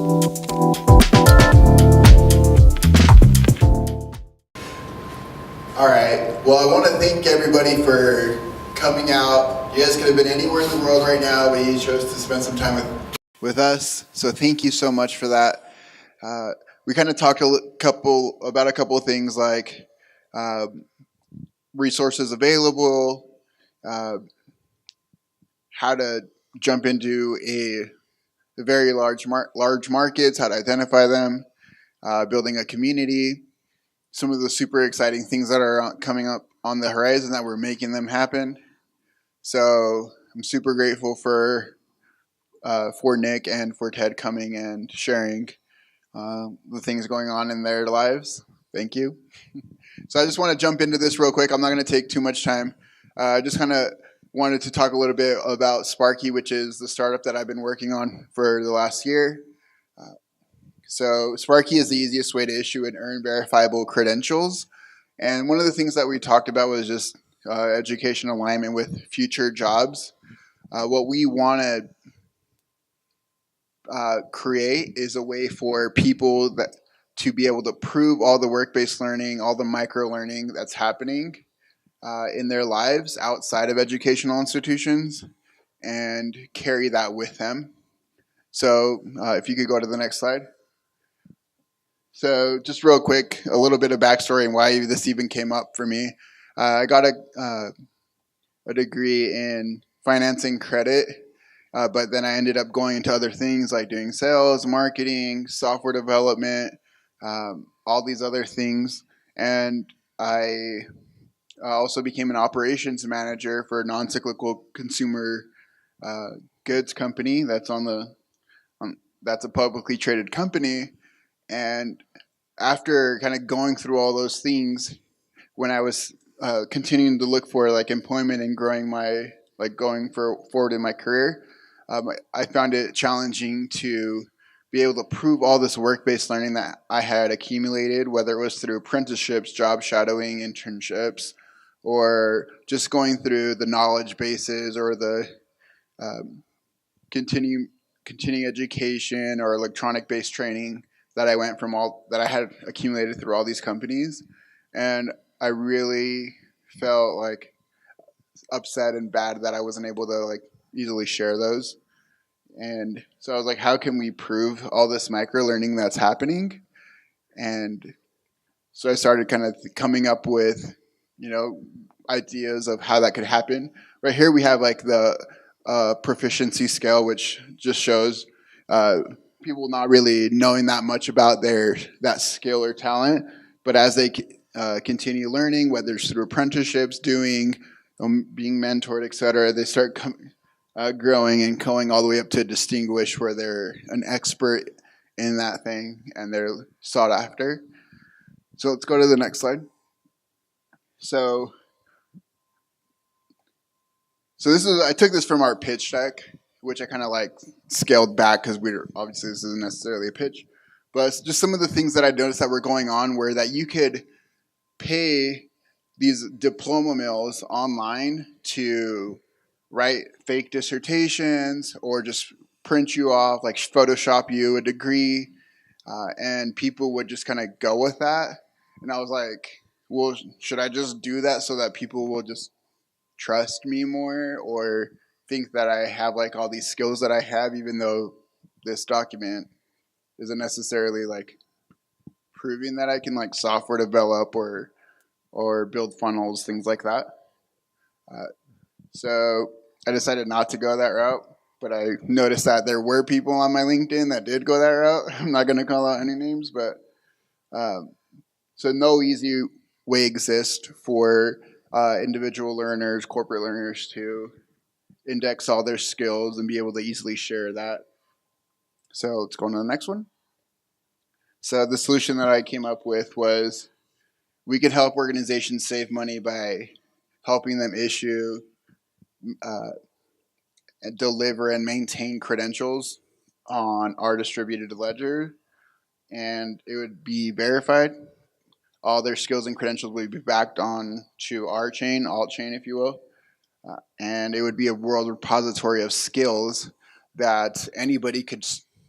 All right, well, I want to thank everybody for coming out. You guys could have been anywhere in the world right now, but you chose to spend some time with us. So thank you so much for that. We kind of talked about a couple of things like resources available, how to jump into the very large markets, how to identify them, building a community, some of the super exciting things that are coming up on the horizon that we're making them happen. So I'm super grateful for Nick and for Ted coming and sharing the things going on in their lives. Thank you. So I just want to jump into this real quick. I'm not going to take too much time. I just kind of wanted to talk a little bit about Sparkki, which is the startup that I've been working on for the last year. So Sparkki is the easiest way to issue and earn verifiable credentials. And one of the things that we talked about was just education alignment with future jobs. What we want to create is a way for people to be able to prove all the work-based learning, all the micro-learning that's happening in their lives outside of educational institutions and carry that with them. So if you could go to the next slide. So just real quick, a little bit of backstory and why this even came up for me. I got a degree in financing credit, but then I ended up going into other things like doing sales, marketing, software development, all these other things. And I also became an operations manager for a non-cyclical consumer goods company that's that's a publicly traded company. And after kind of going through all those things, when I was continuing to look for like employment and growing going forward in my career, I found it challenging to be able to prove all this work-based learning that I had accumulated, whether it was through apprenticeships, job shadowing, internships, or just going through the knowledge bases or the continuing education or electronic-based training that I went from that I had accumulated through all these companies. And I really felt like upset and bad that I wasn't able to like easily share those. And so I was like, how can we prove all this micro learning that's happening? And so I started kind of coming up with, ideas of how that could happen. Right here we have like the proficiency scale, which just shows people not really knowing that much about that skill or talent, but as they continue learning, whether it's through apprenticeships, being mentored, etc., they start growing and going all the way up to distinguish where they're an expert in that thing and they're sought after. So let's go to the next slide. So I took this from our pitch deck, which I kind of like scaled back because obviously this isn't necessarily a pitch, but it's just some of the things that I noticed that were going on were that you could pay these diploma mills online to write fake dissertations or just print you off, like Photoshop you a degree, and people would just kind of go with that. And I was like, well, should I just do that so that people will just trust me more or think that I have like all these skills that I have, even though this document isn't necessarily like proving that I can like software develop or build funnels, things like that. So I decided not to go that route, but I noticed that there were people on my LinkedIn that did go that route. I'm not going to call out any names, but so no easy way exists for individual learners, corporate learners to index all their skills and be able to easily share that. So let's go on to the next one. So the solution that I came up with was we could help organizations save money by helping them issue, and deliver and maintain credentials on our distributed ledger, and it would be verified. All their skills and credentials would be backed on to our chain, alt chain, if you will. And it would be a world repository of skills that anybody could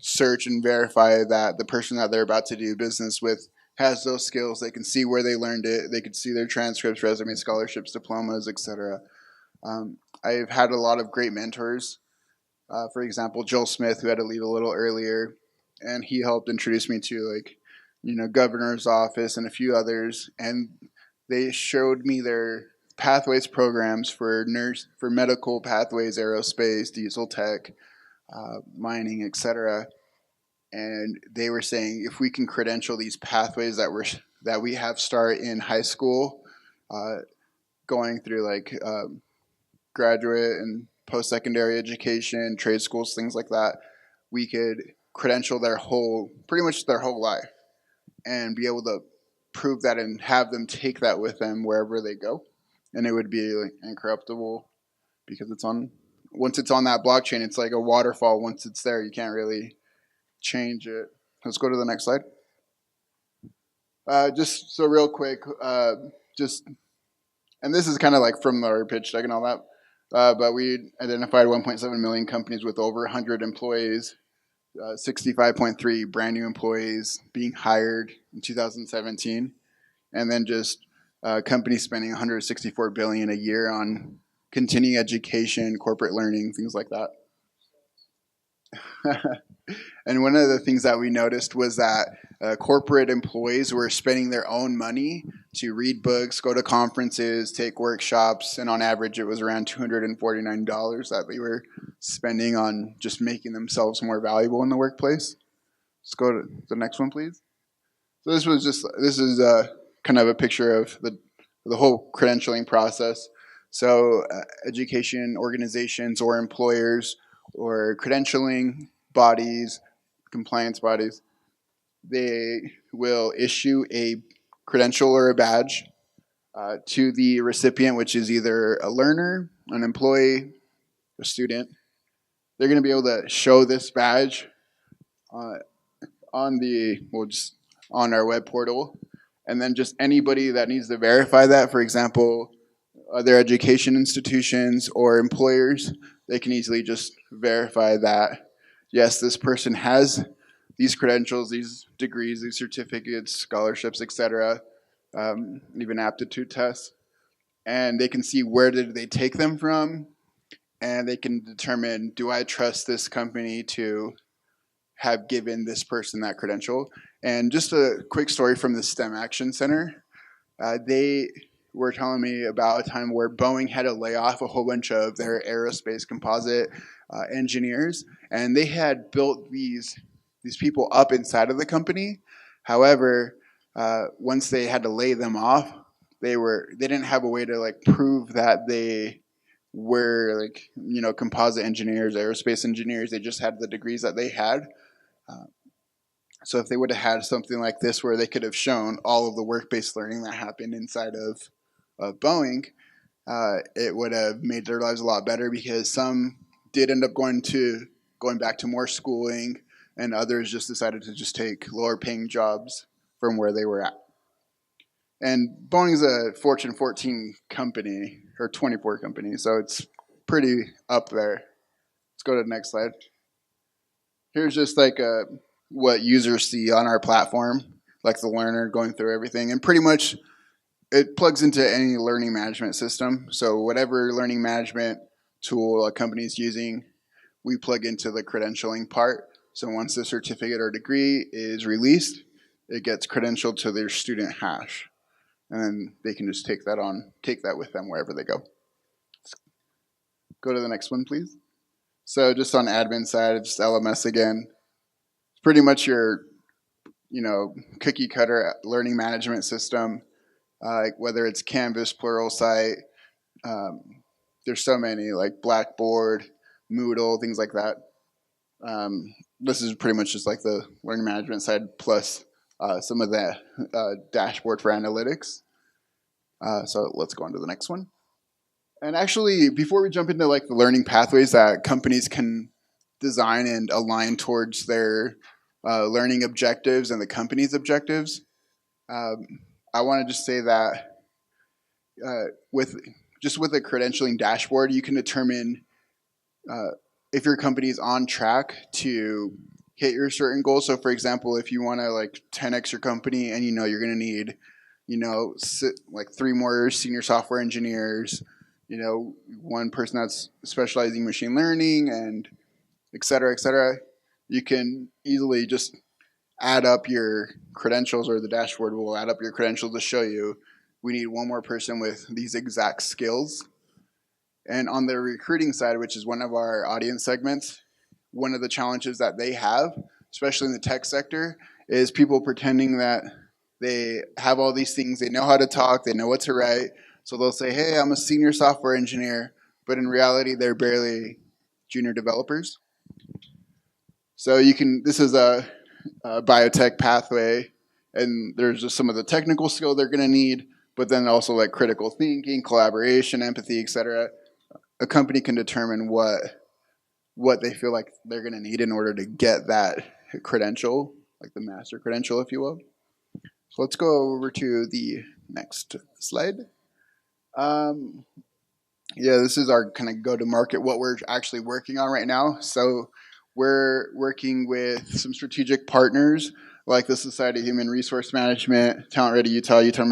search and verify that the person that they're about to do business with has those skills. They can see where they learned it. They can see their transcripts, resumes, scholarships, diplomas, etc. I've had a lot of great mentors. For example, Joel Smith, who had to leave a little earlier, and he helped introduce me to governor's office and a few others, and they showed me their pathways programs for medical pathways, aerospace, diesel tech, mining, etc. And they were saying if we can credential these pathways that we have start in high school, going through graduate and post-secondary education, trade schools, things like that, we could credential pretty much their whole life, and be able to prove that and have them take that with them wherever they go, and it would be incorruptible because once it's on that blockchain, it's like a waterfall. Once it's there, you can't really change it. Let's go to the next slide. Just so real quick, and this is kind of from our pitch deck and all that, but we identified 1.7 million companies with over 100 employees, 65.3 brand new employees being hired in 2017, and then just companies spending 164 billion a year on continuing education, corporate learning, things like that. And one of the things that we noticed was that corporate employees were spending their own money to read books, go to conferences, take workshops, and on average it was around $249 that they were spending on just making themselves more valuable in the workplace. Let's go to the next one, please. So this is kind of a picture of the whole credentialing process. So education organizations or employers or credentialing bodies, compliance bodies, they will issue a credential or a badge to the recipient, which is either a learner, an employee, a student. They're going to be able to show this badge on our web portal, and then just anybody that needs to verify that, for example, other education institutions or employers, they can easily just verify that, yes, this person has these credentials, these degrees, these certificates, scholarships, etc., even aptitude tests, and they can see where did they take them from, and they can determine, do I trust this company to have given this person that credential? And just a quick story from the STEM Action Center. They were telling me about a time where Boeing had to lay off a whole bunch of their aerospace composite engineers, and they had built these people up inside of the company. However, once they had to lay them off, they didn't have a way to prove that they were composite engineers, aerospace engineers. They just had the degrees that they had. So if they would have had something like this where they could have shown all of the work-based learning that happened inside of Boeing, it would have made their lives a lot better, because some did end up going back to more schooling, and others just decided to just take lower paying jobs from where they were at. And Boeing's a Fortune 14 company, or 24 company, so it's pretty up there. Let's go to the next slide. Here's just what users see on our platform, like the learner going through everything, and pretty much it plugs into any learning management system. So whatever learning management tool a company is using, we plug into the credentialing part. So once the certificate or degree is released, it gets credentialed to their student hash, and then they can just take that with them wherever they go. Let's go to the next one, please. So just on admin side, it's LMS again. It's pretty much your cookie cutter learning management system, whether it's Canvas, Pluralsight. There's so many, like Blackboard, Moodle, things like that. This is pretty much just the learning management side, plus some of the dashboard for analytics. So let's go on to the next one. And actually, before we jump into the learning pathways that companies can design and align towards their learning objectives and the company's objectives, I want to just say that with a credentialing dashboard, you can determine if your company is on track to hit your certain goals. So for example, if you want to like 10x your company and you're going to need, like 3 more senior software engineers, one person that's specializing in machine learning and et cetera, you can easily just add up your credentials, or the dashboard will add up your credentials to show you we need 1 more person with these exact skills. And on the recruiting side, which is one of our audience segments, one of the challenges that they have, especially in the tech sector, is people pretending that they have all these things, they know how to talk, they know what to write. So they'll say, hey, I'm a senior software engineer, but in reality, they're barely junior developers. So this is a biotech pathway, and there's just some of the technical skill they're going to need, but then also like critical thinking, collaboration, empathy, etc. A company can determine what they feel like they're going to need in order to get that credential, like the master credential, if you will. So let's go over to the next slide. This is our kind of go-to-market, what we're actually working on right now. So we're working with some strategic partners like the Society of Human Resource Management, Talent Ready Utah, Utah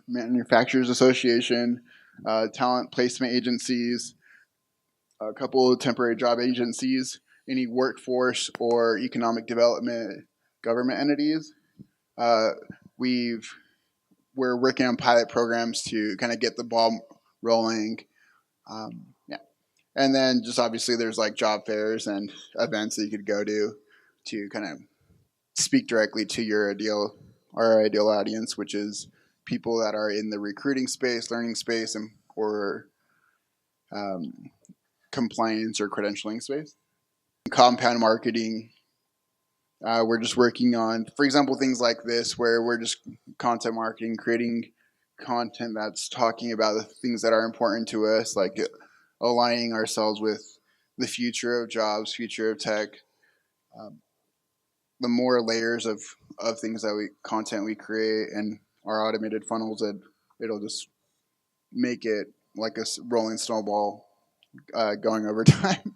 Manufacturers Association, talent placement agencies, a couple of temporary job agencies, any workforce or economic development government entities. We're working on pilot programs to kind of get the ball rolling. And then just obviously there's like job fairs and events that you could go to kind of speak directly to our ideal audience, which is people that are in the recruiting space, learning space, or compliance or credentialing space. Compound marketing, we're just working on, for example, things like this, where we're just content marketing, creating content that's talking about the things that are important to us, like aligning ourselves with the future of jobs, future of tech. The more layers of things content we create and our automated funnels, it'll just make it like a rolling snowball going over time.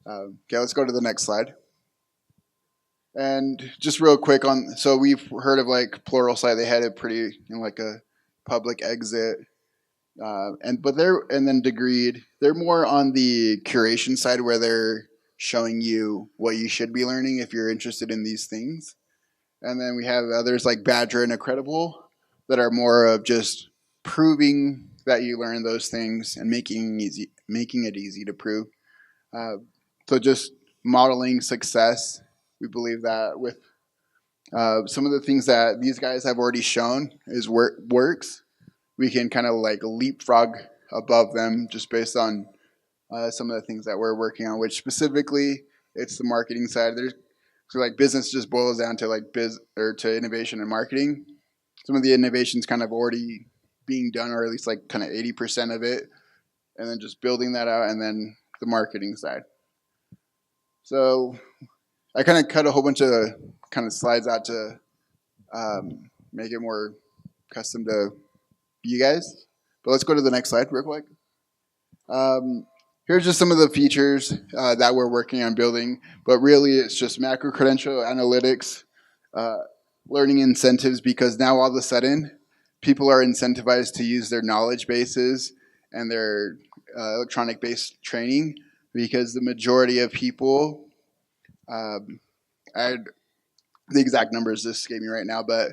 Okay, let's go to the next slide. And just real quick so we've heard of like Pluralsight. They had a pretty, like a public exit. And then Degreed, they're more on the curation side, where they're showing you what you should be learning if you're interested in these things. And then we have others like Badger and Accreditable that are more of just proving that you learn those things and making it easy to prove. So just modeling success. We believe that with some of the things that these guys have already shown works, we can kind of like leapfrog above them just based on some of the things that we're working on, which specifically it's the marketing side. So like business just boils down to like to innovation and marketing. Some of the innovation's kind of already being done, or at least like kind of 80% of it, and then just building that out, and then the marketing side. So I kind of cut a whole bunch of kind of slides out to make it more custom to you guys. But let's go to the next slide real quick. Here's just some of the features that we're working on building, but really it's just macro credential analytics, learning incentives, because now all of a sudden people are incentivized to use their knowledge bases and their electronic based training, because the majority of people, the exact numbers just escape me right now, but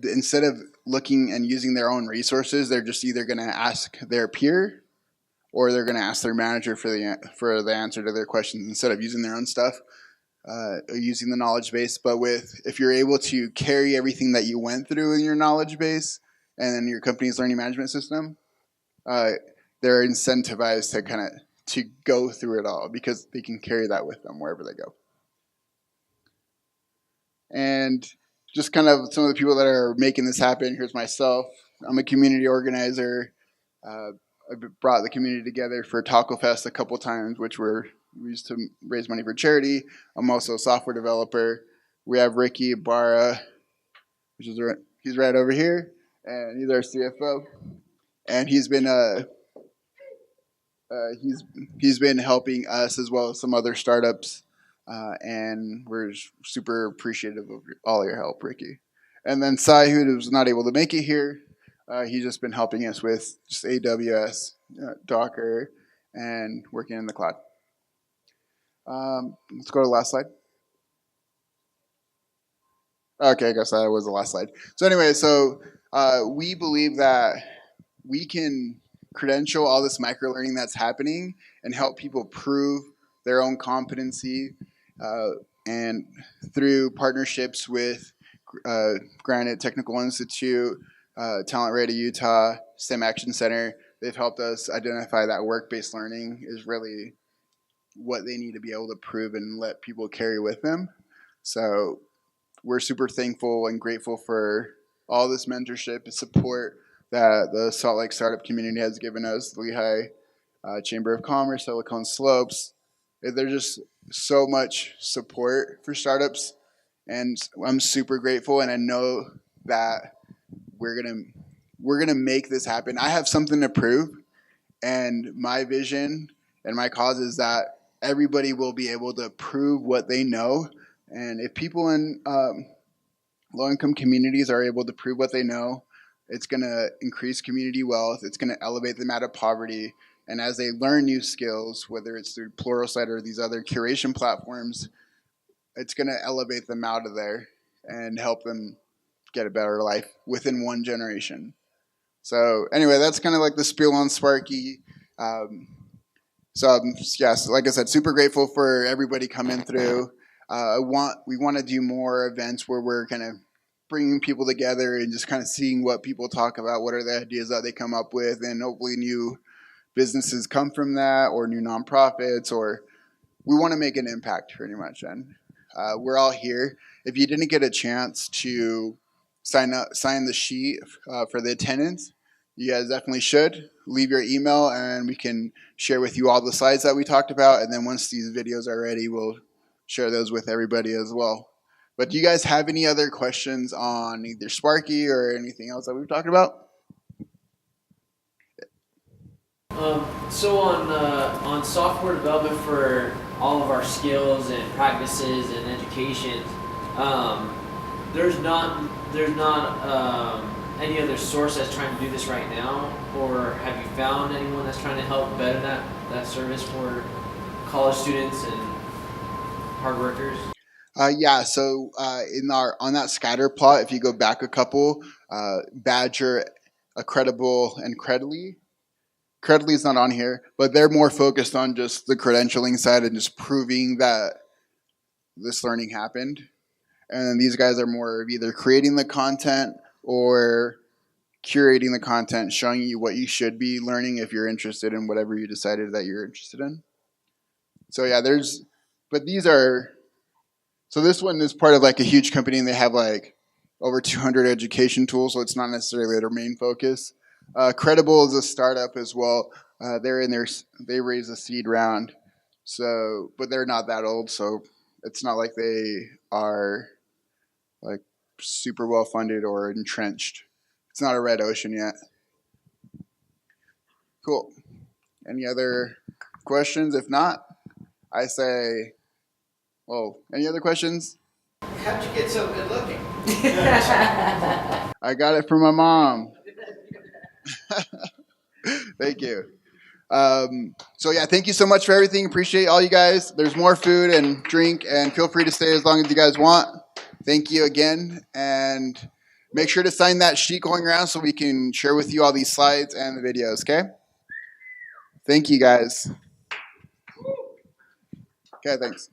instead of looking and using their own resources, they're just either going to ask their peer or they're going to ask their manager for the answer to their questions instead of using their own stuff, using the knowledge base. But if you're able to carry everything that you went through in your knowledge base and in your company's learning management system, they're incentivized to go through it all, because they can carry that with them wherever they go. And just kind of some of the people that are making this happen. Here's myself. I'm a community organizer. I brought the community together for Taco Fest a couple times, which we used to raise money for charity. I'm also a software developer. We have Ricky Barra, he's right over here, and he's our CFO. And he's been helping us as well as some other startups and we're super appreciative of all your help, Ricky. And then Sai, who was not able to make it here, he's just been helping us with just AWS, Docker, and working in the cloud. Let's go to the last slide. Okay, I guess that was the last slide. So anyway, we believe that we can credential all this microlearning that's happening and help people prove their own competency, and through partnerships with Granite Technical Institute, Talent Ready Utah, STEM Action Center, they've helped us identify that work-based learning is really what they need to be able to prove and let people carry with them. So we're super thankful and grateful for all this mentorship and support that the Salt Lake startup community has given us, the Lehigh Chamber of Commerce, Silicon Slopes. There's just so much support for startups, and I'm super grateful, and I know that we're gonna make this happen. I have something to prove, and my vision and my cause is that everybody will be able to prove what they know. And if people in low-income communities are able to prove what they know, it's going to increase community wealth. It's going to elevate them out of poverty. And as they learn new skills, whether it's through Pluralsight or these other curation platforms, it's going to elevate them out of there and help them get a better life within one generation. So anyway, that's kind of like the spiel on Sparkki. Yes, like I said, super grateful for everybody coming through. We want to do more events where we're kind of bringing people together and just kind of seeing what people talk about, what are the ideas that they come up with, and hopefully new businesses come from that, or new nonprofits, or we want to make an impact pretty much. And we're all here. If you didn't get a chance to sign the sheet for the attendance, you guys definitely should. Leave your email and we can share with you all the slides that we talked about. And then once these videos are ready, we'll share those with everybody as well. But do you guys have any other questions on either Sparkki or anything else that we've talked about? So on software development for all of our skills and practices and education, there's not any other source that's trying to do this right now, or have you found anyone that's trying to help better that service for college students and hard workers? Yeah, so on that scatter plot, if you go back a couple, Badger, Credible, and Credly. Credly's not on here, but they're more focused on just the credentialing side and just proving that this learning happened. And these guys are more of either creating the content or curating the content, showing you what you should be learning if you're interested in whatever you decided that you're interested in. So yeah, so this one is part of like a huge company, and they have like over 200 education tools, so it's not necessarily their main focus. Credible is a startup as well. They raise a seed round, but they're not that old, so it's not like they are like super well funded or entrenched. It's not a red ocean yet. Cool. Any other questions? If not, I say, any other questions? How'd you get so good looking? I got it from my mom. Thank you. So yeah, thank you so much for everything. Appreciate all you guys. There's more food and drink, and feel free to stay as long as you guys want. Thank you again, and make sure to sign that sheet going around so we can share with you all these slides and the videos, okay? Thank you guys. Okay, thanks.